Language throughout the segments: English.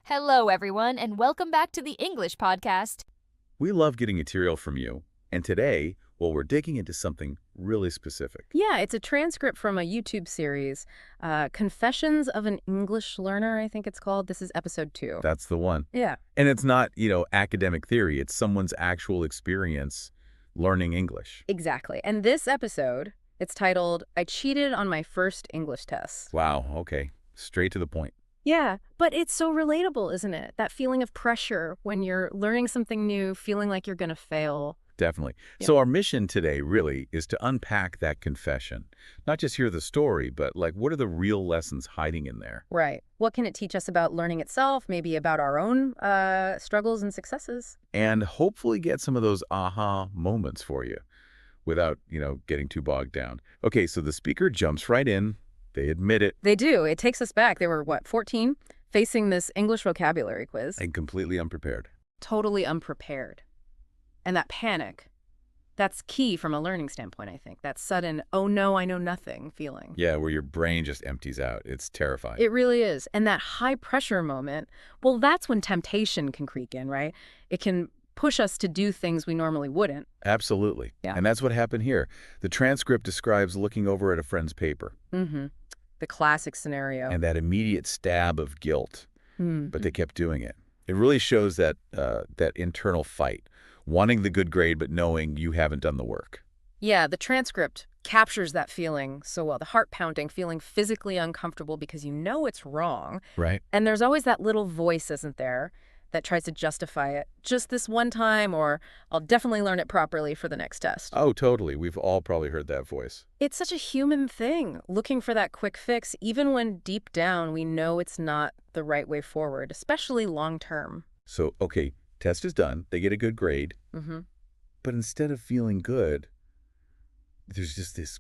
Hello, everyone, and welcome back to the English podcast. We love getting material from you, and today, well, we're digging into something really specific. Yeah, it's a transcript from a YouTube series, Confessions of an English Learner, I think it's called. This is episode 2. That's the one. Yeah, And it's not, academic theory. It's someone's actual experience learning English. exactly. And this episode, it's titled, I Cheated on My First English Test. Wow, okay. Straight to the point. Yeah, but it's so relatable, isn't it? That feeling of pressure when you're learning something new, feeling like you're going to fail. Definitely. Yeah. So our mission today really is to unpack that confession. Not just hear the story, but what are the real lessons hiding in there? Right. What can it teach us about learning itself, maybe about our own struggles and successes? And hopefully get some of those aha moments for you without, getting too bogged down. Okay, so the speaker jumps right in. They admit it. They do. It takes us back. They were, 14? Facing this English vocabulary quiz. And completely unprepared. Totally unprepared. And that panic, that's key from a learning standpoint, I think. That sudden, oh no, I know nothing feeling. Yeah, where your brain just empties out. It's terrifying. It really is. And that high pressure moment, well, that's when temptation can creep in, right? It can push us to do things we normally wouldn't. Absolutely. Yeah. And that's what happened here. The transcript describes looking over at a friend's paper Mm-hmm. The classic scenario. and that immediate stab of guilt, Mhm. but they kept doing it. It really shows that that internal fight, wanting the good grade but knowing you haven't done the work. Yeah, the transcript captures that feeling so well. The heart pounding, feeling physically uncomfortable because you know it's wrong. Right. And there's always that little voice, isn't there, that tries to justify it. Just this one time, or I'll definitely learn it properly for the next test. Oh, totally. We've all probably heard that voice. It's such a human thing, looking for that quick fix, even when deep down we know it's not the right way forward, especially long term. So, okay, test is done. They get a good grade. Mm-hmm. But instead of feeling good, there's just this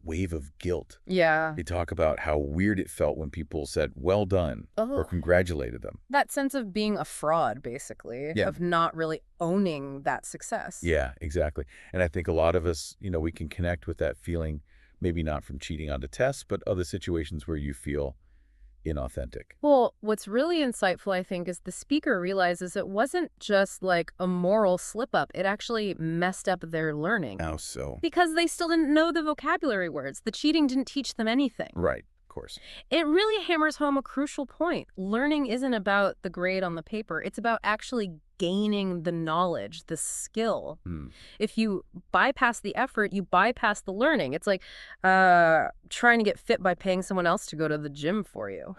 wave of guilt. Yeah. They talk about how weird it felt when people said, well done, or Oh, congratulated them. that sense of being a fraud, basically, Yeah. of not really owning that success. Yeah, exactly. And I think a lot of us, we can connect with that feeling, maybe not from cheating on the tests, but other situations where you feel inauthentic. Well, what's really insightful, I think, is the speaker realizes it wasn't just like a moral slip-up. It actually messed up their learning. How so? Because they still didn't know the vocabulary words. The cheating didn't teach them anything. Right, of course. It really hammers home a crucial point. Learning isn't about the grade on the paper. It's about actually gaining the knowledge, the skill. Hmm. If you bypass the effort, you bypass the learning. It's like trying to get fit by paying someone else to go to the gym for you.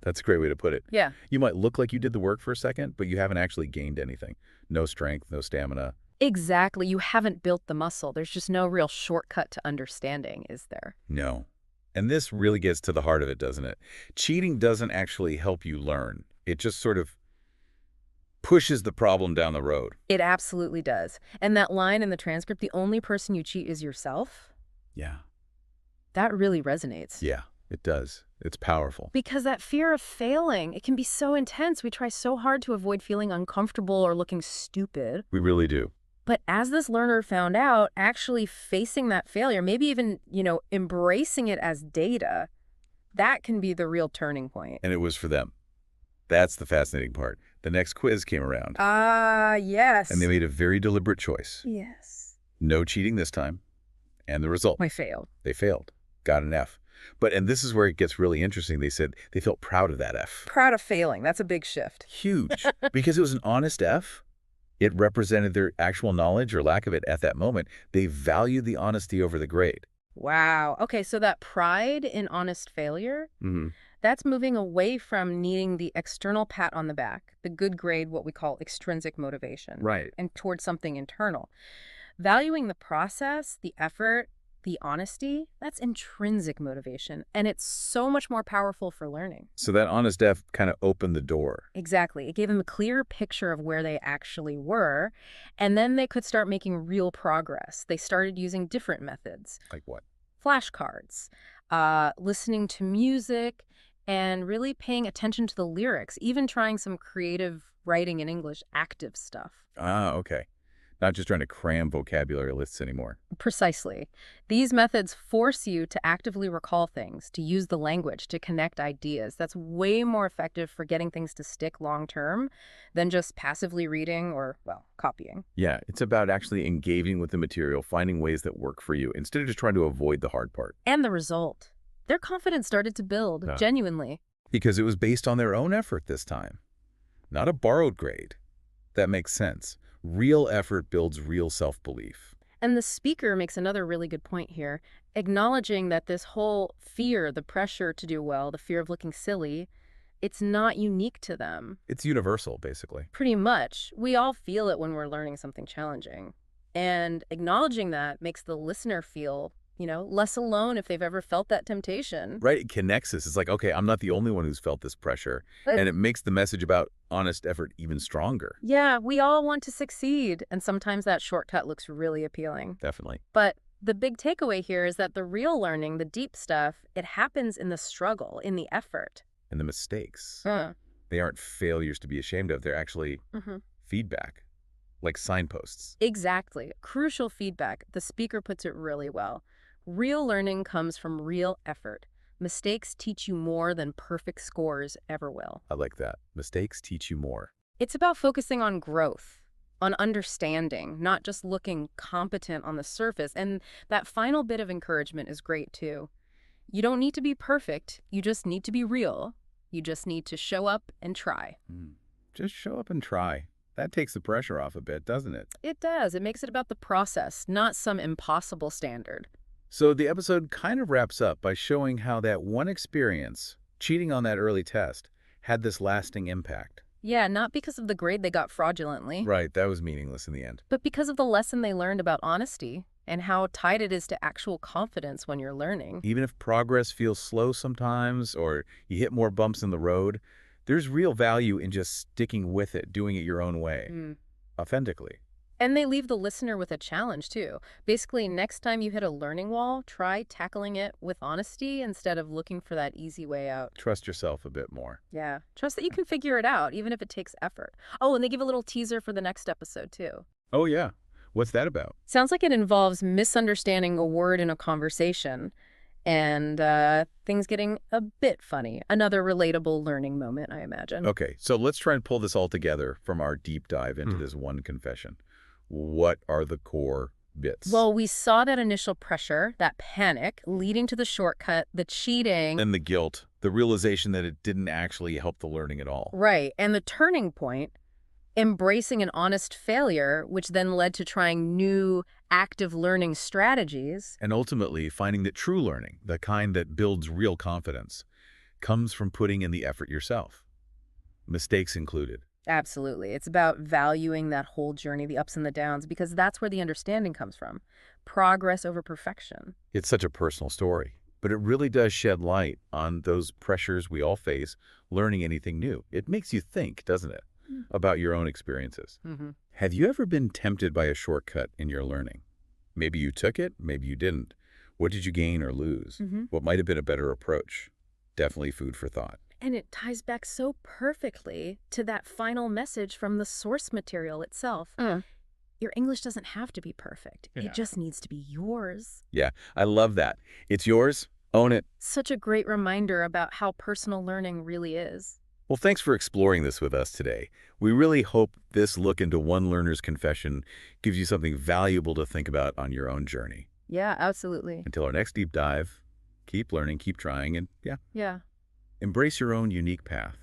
That's a great way to put it. Yeah. You might look like you did the work for a second, but you haven't actually gained anything. No strength, no stamina. Exactly. You haven't built the muscle. There's just no real shortcut to understanding, is there? No. And this really gets to the heart of it, doesn't it? Cheating doesn't actually help you learn. It just sort of pushes the problem down the road. It absolutely does. And that line in the transcript, the only person you cheat is yourself, Yeah. that really resonates. Yeah, it does. It's powerful. Because that fear of failing, it can be so intense. We try so hard to avoid feeling uncomfortable or looking stupid. We really do. But as this learner found out, actually facing that failure, maybe even, embracing it as data, that can be the real turning point. And it was for them. That's the fascinating part. The next quiz came around, Yes. and they made a very deliberate choice. Yes. No cheating this time. And the result, I failed. they failed. Got an F. And this is where it gets really interesting. They said they felt proud of that F. Proud of failing. That's a big shift. Huge. Because it was an honest F. It represented their actual knowledge or lack of it at that moment. They valued the honesty over the grade. Wow. Okay, so that pride in honest failure, Mm-hmm. that's moving away from needing the external pat on the back, the good grade, what we call extrinsic motivation, Right. and towards something internal. Valuing the process, the effort, the honesty, that's intrinsic motivation, and it's so much more powerful for learning. So that honest F kind of opened the door. Exactly. It gave them a clear picture of where they actually were, and then they could start making real progress. They started using different methods. Like what? Flashcards, listening to music, and really paying attention to the lyrics, even trying some creative writing in English, active stuff. Ah, okay. not just trying to cram vocabulary lists anymore. Precisely. These methods force you to actively recall things, to use the language, to connect ideas. That's way more effective for getting things to stick long term than just passively reading or, well, copying. Yeah, it's about actually engaging with the material, finding ways that work for you, instead of just trying to avoid the hard part. And the result. Their confidence started to build, Yeah. genuinely. Because it was based on their own effort this time, not a borrowed grade. That makes sense. Real effort builds real self-belief. And the speaker makes another really good point here, acknowledging that this whole fear, the pressure to do well, the fear of looking silly, it's not unique to them. It's universal, basically. Pretty much. We all feel it when we're learning something challenging. And acknowledging that makes the listener feel, less alone if they've ever felt that temptation. Right? It connects us. It's like, okay, I'm not the only one who's felt this pressure. And it makes the message about honest effort even stronger. Yeah, we all want to succeed, and sometimes that shortcut looks really appealing. Definitely. But the big takeaway here is that the real learning, the deep stuff, it happens in the struggle, in the effort. And the mistakes, Huh. they aren't failures to be ashamed of. They're actually Mhm. feedback, like signposts. Exactly. Crucial feedback. The speaker puts it really well. Real learning comes from real effort. Mistakes teach you more than perfect scores ever will. I like that. Mistakes teach you more. It's about focusing on growth, on understanding, not just looking competent on the surface. And that final bit of encouragement is great too. You don't need to be perfect. You just need to be real. You just need to show up and try. Just show up and try. That takes the pressure off a bit, doesn't it? It does. It makes it about the process, not some impossible standard. So the episode kind of wraps up by showing how that one experience, cheating on that early test, had this lasting impact. Yeah, not because of the grade they got fraudulently, Right, that was meaningless in the end. but because of the lesson they learned about honesty and how tied it is to actual confidence when you're learning. Even if progress feels slow sometimes or you hit more bumps in the road, there's real value in just sticking with it, doing it your own way, authentically. And they leave the listener with a challenge, too. Basically, next time you hit a learning wall, try tackling it with honesty instead of looking for that easy way out. Trust yourself a bit more. Yeah. Trust that you can figure it out, even if it takes effort. Oh, and they give a little teaser for the next episode, too. Oh, yeah. What's that about? Sounds like it involves misunderstanding a word in a conversation and things getting a bit funny. Another relatable learning moment, I imagine. Okay, so let's try and pull this all together from our deep dive into this one confession. What are the core bits? Well, we saw that initial pressure, that panic, leading to the shortcut, the cheating. And the guilt, the realization that it didn't actually help the learning at all. Right. And the turning point, embracing an honest failure, which then led to trying new active learning strategies. And ultimately, finding that true learning, the kind that builds real confidence, comes from putting in the effort yourself. Mistakes included. Absolutely. It's about valuing that whole journey, the ups and the downs, because that's where the understanding comes from. Progress over perfection. It's such a personal story, but it really does shed light on those pressures we all face learning anything new. It makes you think, doesn't it, about your own experiences. Have you ever been tempted by a shortcut in your learning? Maybe you took it, maybe you didn't. What did you gain or lose? What might have been a better approach? Definitely food for thought. And it ties back so perfectly to that final message from the source material itself. Your English doesn't have to be perfect. Yeah. It just needs to be yours. Yeah, I love that. It's yours, own it. Such a great reminder about how personal learning really is. Well, thanks for exploring this with us today. We really hope this look into one learner's confession gives you something valuable to think about on your own journey. Yeah, absolutely. Until our next deep dive, keep learning, keep trying, and Yeah. embrace your own unique path.